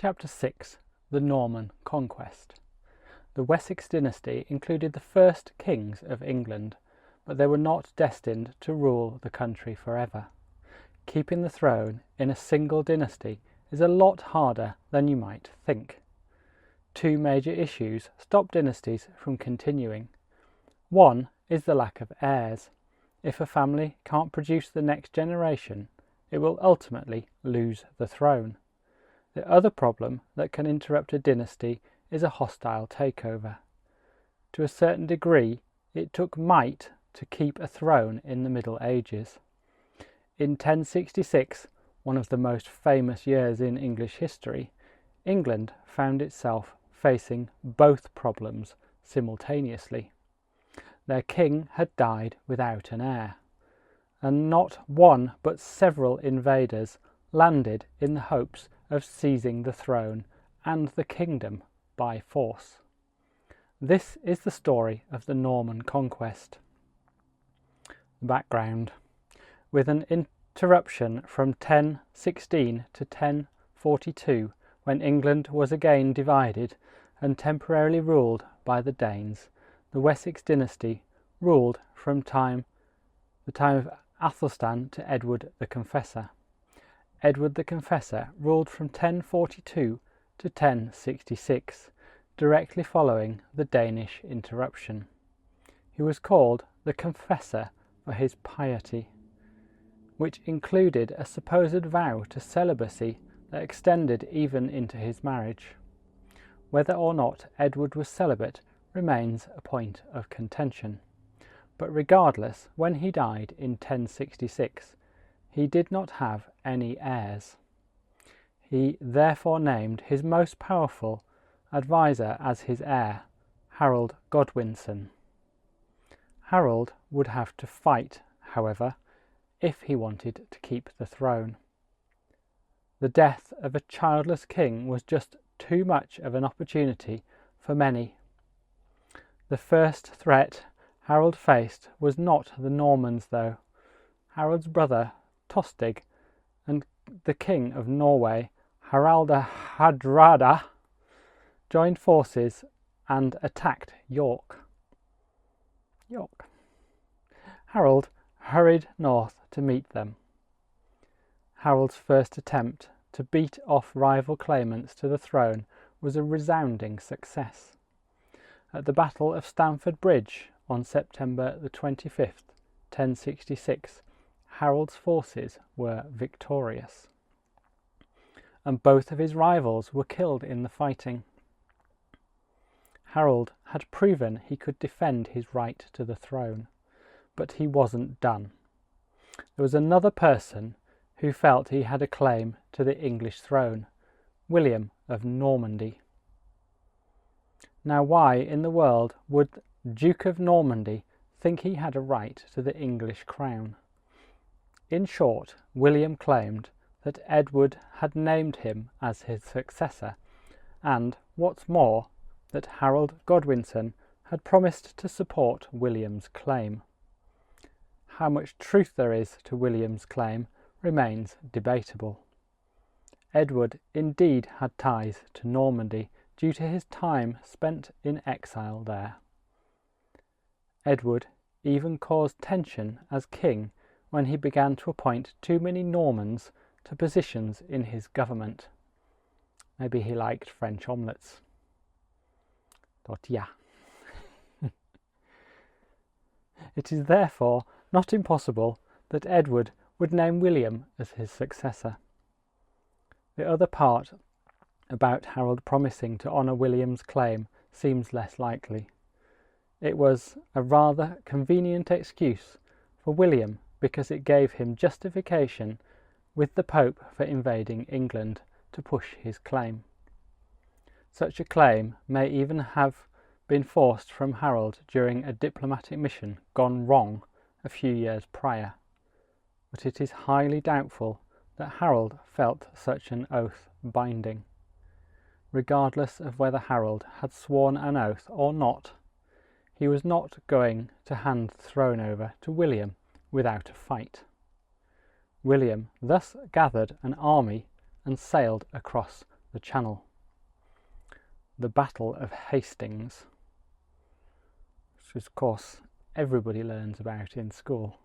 Chapter 6. The Norman Conquest. The Wessex dynasty included the first kings of England, but they were not destined to rule the country forever. Keeping the throne in a single dynasty is a lot harder than you might think. Two major issues stop dynasties from continuing. One is the lack of heirs. If a family can't produce the next generation, it will ultimately lose the throne. The other problem that can interrupt a dynasty is a hostile takeover. To a certain degree, it took might to keep a throne in the Middle Ages. In 1066, one of the most famous years in English history, England found itself facing both problems simultaneously. Their king had died without an heir, and not one but several invaders landed in the hopes of seizing the throne and the kingdom by force. This is the story of the Norman Conquest. The background. With an interruption from 1016 to 1042, when England was again divided and temporarily ruled by the Danes, the Wessex dynasty ruled from the time of Athelstan to Edward the Confessor. Edward the Confessor ruled from 1042 to 1066, directly following the Danish interruption. He was called the Confessor for his piety, which included a supposed vow to celibacy that extended even into his marriage. Whether or not Edward was celibate remains a point of contention, but regardless, when he died in 1066, he did not have any heirs. He therefore named his most powerful advisor as his heir, Harold Godwinson. Harold would have to fight, however, if he wanted to keep the throne. The death of a childless king was just too much of an opportunity for many. The first threat Harold faced was not the Normans, though. Harold's brother Tostig and the king of Norway, Haralda Hardrada, joined forces and attacked York. Harold hurried north to meet them. Harold's first attempt to beat off rival claimants to the throne was a resounding success. At the Battle of Stamford Bridge on September the 25th, 1066, Harold's forces were victorious, and both of his rivals were killed in the fighting. Harold had proven he could defend his right to the throne, but he wasn't done. There was another person who felt he had a claim to the English throne, William of Normandy. Now, why in the world would Duke of Normandy think he had a right to the English crown? In short, William claimed that Edward had named him as his successor, and, what's more, that Harold Godwinson had promised to support William's claim. How much truth there is to William's claim remains debatable. Edward indeed had ties to Normandy due to his time spent in exile there. Edward even caused tension as king when he began to appoint too many Normans to positions in his government. Maybe he liked French omelettes. Yeah. It is therefore not impossible that Edward would name William as his successor. The other part about Harold promising to honour William's claim seems less likely. It was a rather convenient excuse for William because it gave him justification with the Pope for invading England to push his claim. Such a claim may even have been forced from Harold during a diplomatic mission gone wrong a few years prior, but it is highly doubtful that Harold felt such an oath binding. Regardless of whether Harold had sworn an oath or not, he was not going to hand the throne over to William without a fight. William thus gathered an army and sailed across the Channel. The Battle of Hastings, which of course everybody learns about in school.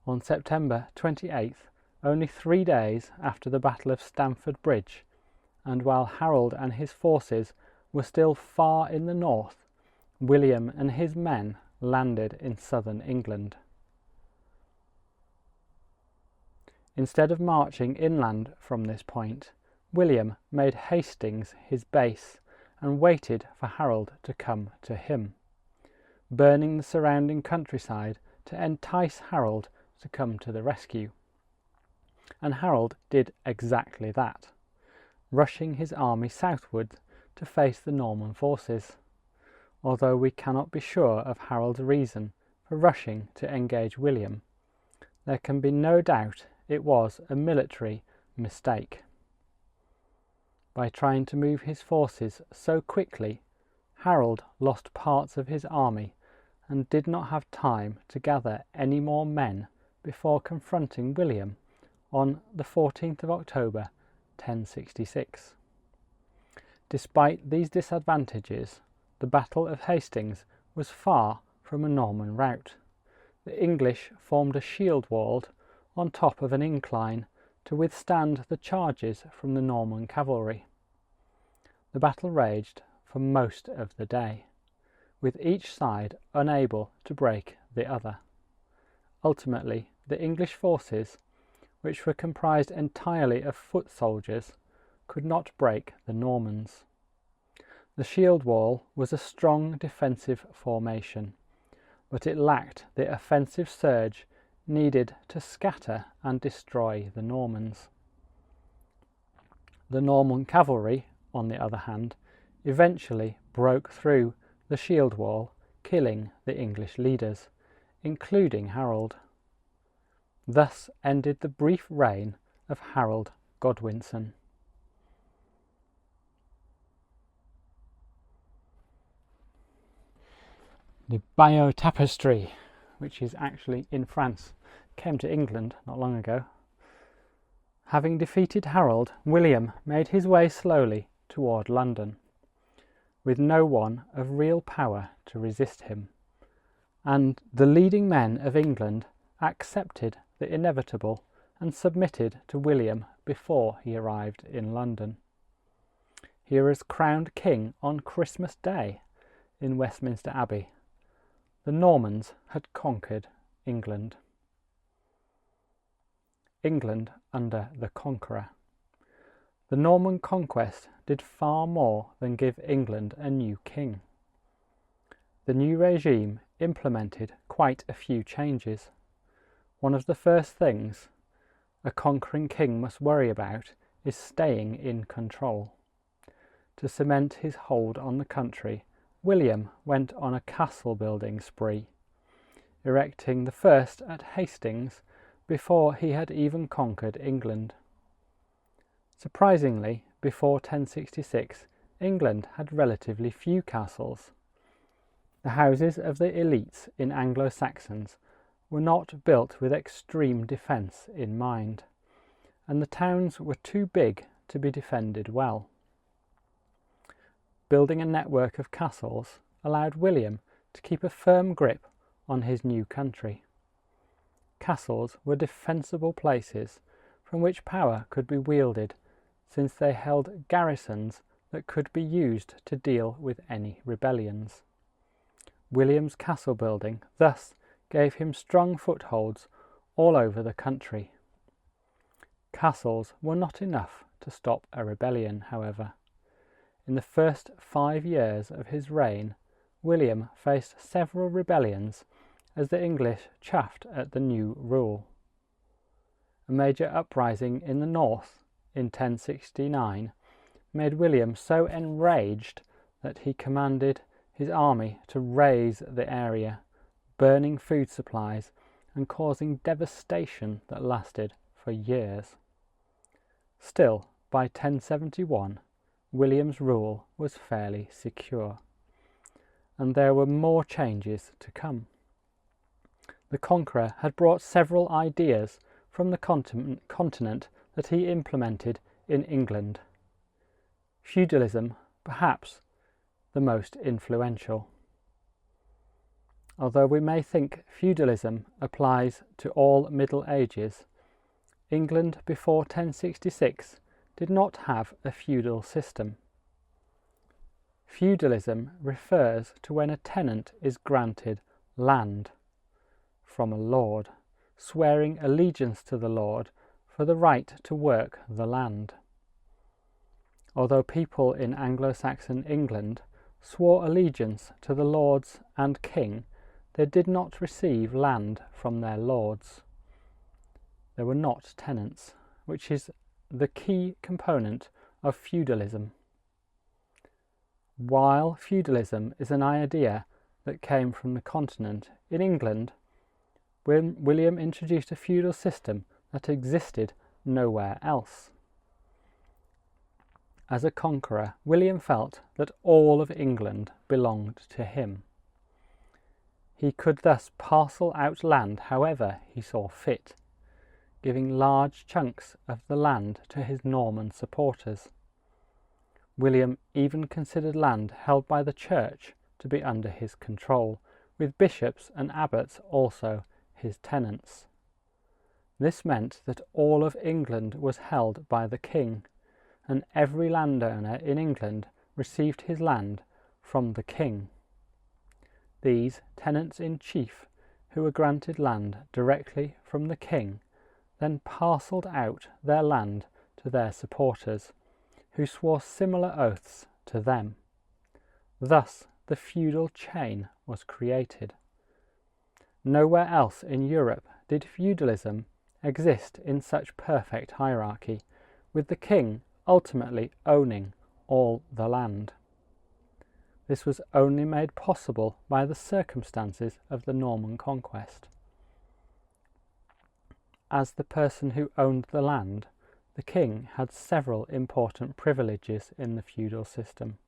On September 28th, only 3 days after the Battle of Stamford Bridge, and while Harold and his forces were still far in the north, William and his men landed in southern England. Instead of marching inland from this point, William made Hastings his base and waited for Harold to come to him, burning the surrounding countryside to entice Harold to come to the rescue. And Harold did exactly that, rushing his army southward to face the Norman forces, although we cannot be sure of Harold's reason for rushing to engage William. There can be no doubt it was a military mistake. By trying to move his forces so quickly, Harold lost parts of his army and did not have time to gather any more men before confronting William on the 14th of October 1066. Despite these disadvantages, the Battle of Hastings was far from a Norman rout. The English formed a shield wall on top of an incline to withstand the charges from the Norman cavalry. The battle raged for most of the day, with each side unable to break the other. Ultimately, the English forces, which were comprised entirely of foot soldiers, could not break the Normans. The shield wall was a strong defensive formation, but it lacked the offensive surge needed to scatter and destroy the Normans. The Norman cavalry, on the other hand, eventually broke through the shield wall, killing the English leaders, including Harold. Thus ended the brief reign of Harold Godwinson. The Bayeux Tapestry, which is actually in France, came to England not long ago. Having defeated Harold, William made his way slowly toward London, with no one of real power to resist him, and the leading men of England accepted the inevitable and submitted to William before he arrived in London. He was crowned king on Christmas Day in Westminster Abbey. The Normans had conquered England. England under the Conqueror. The Norman conquest did far more than give England a new king. The new regime implemented quite a few changes. One of the first things a conquering king must worry about is staying in control. To cement his hold on the country, William went on a castle building spree, erecting the first at Hastings before he had even conquered England. Surprisingly, before 1066, England had relatively few castles. The houses of the elites in Anglo-Saxons were not built with extreme defence in mind, and the towns were too big to be defended well. Building a network of castles allowed William to keep a firm grip on his new country. Castles were defensible places from which power could be wielded, since they held garrisons that could be used to deal with any rebellions. William's castle building thus gave him strong footholds all over the country. Castles were not enough to stop a rebellion, however. In the first 5 years of his reign, William faced several rebellions as the English chafed at the new rule. A major uprising in the north in 1069 made William so enraged that he commanded his army to raze the area, burning food supplies and causing devastation that lasted for years. Still, by 1071, William's rule was fairly secure, and there were more changes to come. The Conqueror had brought several ideas from the continent that he implemented in England. feudalism perhaps the most influential. Although we may think feudalism applies to all Middle Ages, England before 1066 did not have a feudal system. Feudalism refers to when a tenant is granted land from a lord, swearing allegiance to the lord for the right to work the land. Although people in Anglo-Saxon England swore allegiance to the lords and king, they did not receive land from their lords. They were not tenants, which is the key component of feudalism. While feudalism is an idea that came from the continent, in England, William introduced a feudal system that existed nowhere else. As a conqueror, William felt that all of England belonged to him. He could thus parcel out land however he saw fit, giving large chunks of the land to his Norman supporters. William even considered land held by the church to be under his control, with bishops and abbots also his tenants. This meant that all of England was held by the king, and every landowner in England received his land from the king. These tenants-in-chief, who were granted land directly from the king, then parcelled out their land to their supporters, who swore similar oaths to them. Thus the feudal chain was created. Nowhere else in Europe did feudalism exist in such perfect hierarchy, with the king ultimately owning all the land. This was only made possible by the circumstances of the Norman conquest. As the person who owned the land, the king had several important privileges in the feudal system.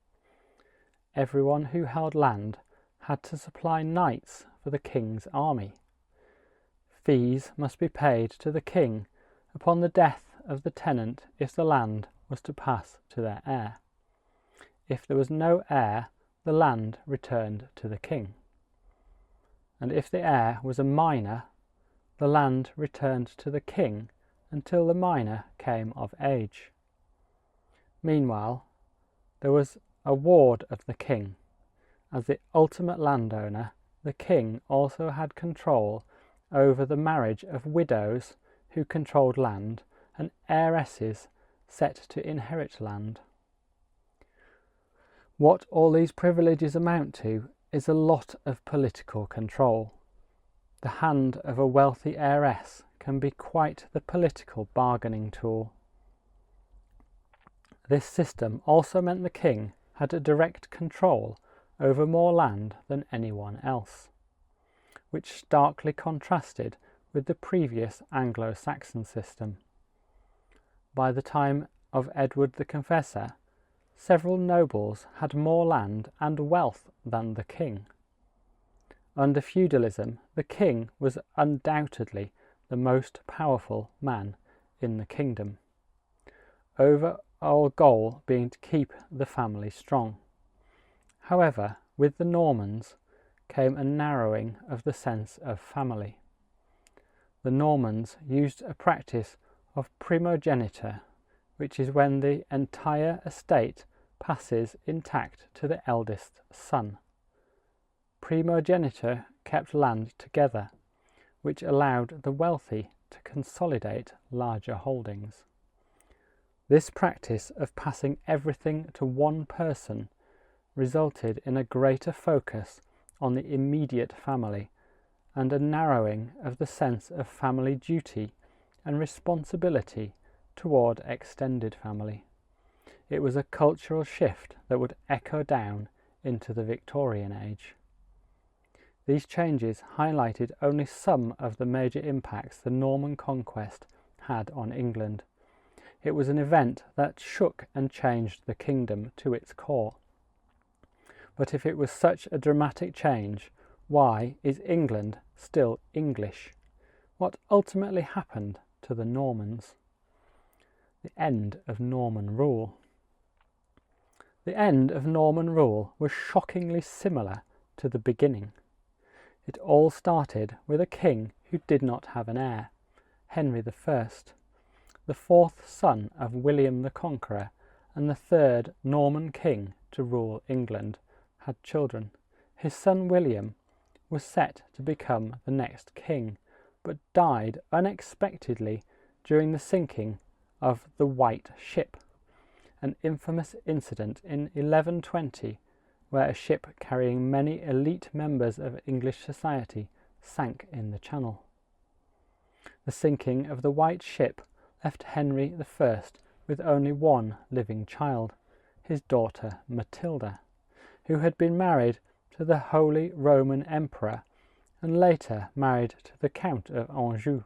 Everyone who held land had to supply knights for the king's army. Fees must be paid to the king upon the death of the tenant if the land was to pass to their heir. If there was no heir, the land returned to the king. And if the heir was a minor, the land returned to the king until the minor came of age. Meanwhile, there was a ward of the king. As the ultimate landowner, the king also had control over the marriage of widows who controlled land and heiresses set to inherit land. What all these privileges amount to is a lot of political control. The hand of a wealthy heiress can be quite the political bargaining tool. This system also meant the king had a direct control over more land than anyone else, which starkly contrasted with the previous Anglo-Saxon system. By the time of Edward the Confessor, several nobles had more land and wealth than the king. Under feudalism, the king was undoubtedly the most powerful man in the kingdom, overall goal being to keep the family strong. However, with the Normans came a narrowing of the sense of family. The Normans used a practice of primogeniture, which is when the entire estate passes intact to the eldest son. Primogeniture kept land together, which allowed the wealthy to consolidate larger holdings. This practice of passing everything to one person resulted in a greater focus on the immediate family and a narrowing of the sense of family duty and responsibility toward extended family. It was a cultural shift that would echo down into the Victorian age. These changes highlighted only some of the major impacts the Norman conquest had on England. It was an event that shook and changed the kingdom to its core. But if it was such a dramatic change, why is England still English? What ultimately happened to the Normans? The end of Norman rule. The end of Norman rule was shockingly similar to the beginning. It all started with a king who did not have an heir, Henry I, the fourth son of William the Conqueror and the third Norman king to rule England, had children. His son William was set to become the next king, but died unexpectedly during the sinking of the White Ship, an infamous incident in 1120 where a ship carrying many elite members of English society sank in the Channel. The sinking of the White Ship left Henry I with only one living child, his daughter Matilda, who had been married to the Holy Roman Emperor and later married to the Count of Anjou.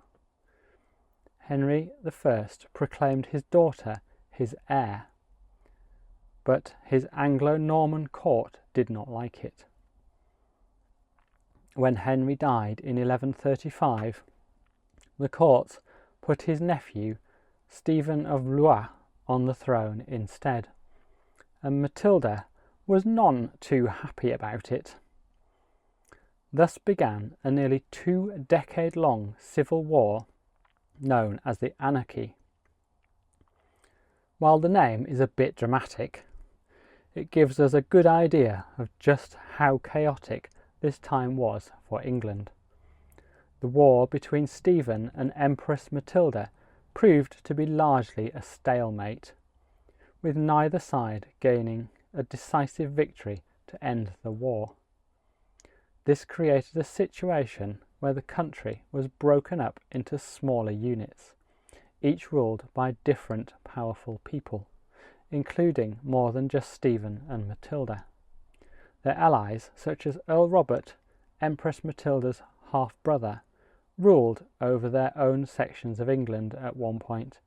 Henry I proclaimed his daughter his heir, but his Anglo-Norman court did not like it. When Henry died in 1135, the court put his nephew Stephen of Blois on the throne instead, and Matilda was none too happy about it. Thus began a nearly 2-decade-long civil war known as the Anarchy. While the name is a bit dramatic, it gives us a good idea of just how chaotic this time was for England. The war between Stephen and Empress Matilda proved to be largely a stalemate, with neither side gaining a decisive victory to end the war. This created a situation where the country was broken up into smaller units, each ruled by different powerful people, including more than just Stephen and Matilda. Their allies, such as Earl Robert, Empress Matilda's half-brother, ruled over their own sections of England at one point.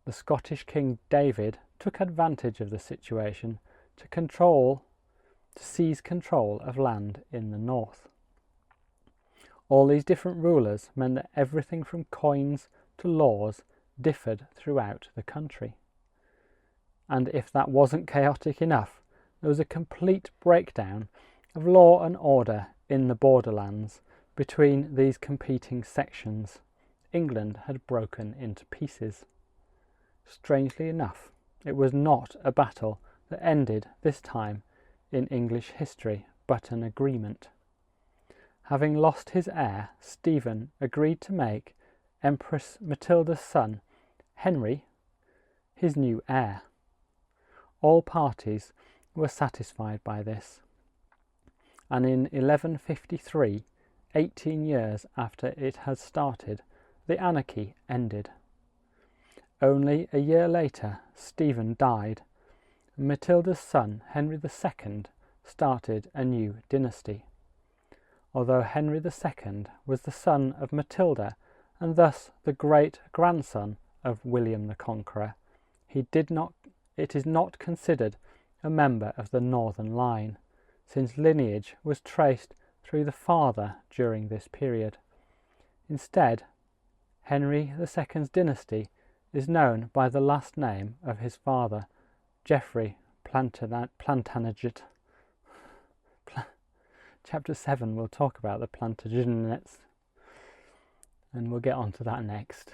The Scottish King David took advantage of the situation to seize control of land in the north. All these different rulers meant that everything from coins to laws differed throughout the country. And if that wasn't chaotic enough, there was a complete breakdown of law and order in the borderlands between these competing sections. England had broken into pieces. Strangely enough, it was not a battle that ended this time in English history, but an agreement. Having lost his heir, Stephen agreed to make Empress Matilda's son, Henry, his new heir. All parties were satisfied by this, and in 1153, 18 years after it had started, the anarchy ended. Only a year later, Stephen died, and Matilda's son, Henry II, started a new dynasty. Although Henry II was the son of Matilda and thus the great-grandson of William the Conqueror, it is not considered a member of the Northern line, since lineage was traced through the father during this period. Instead, Henry II's dynasty is known by the last name of his father, Geoffrey Plantagenet. Chapter 7 will talk about the Plantagenets, and we'll get on to that next.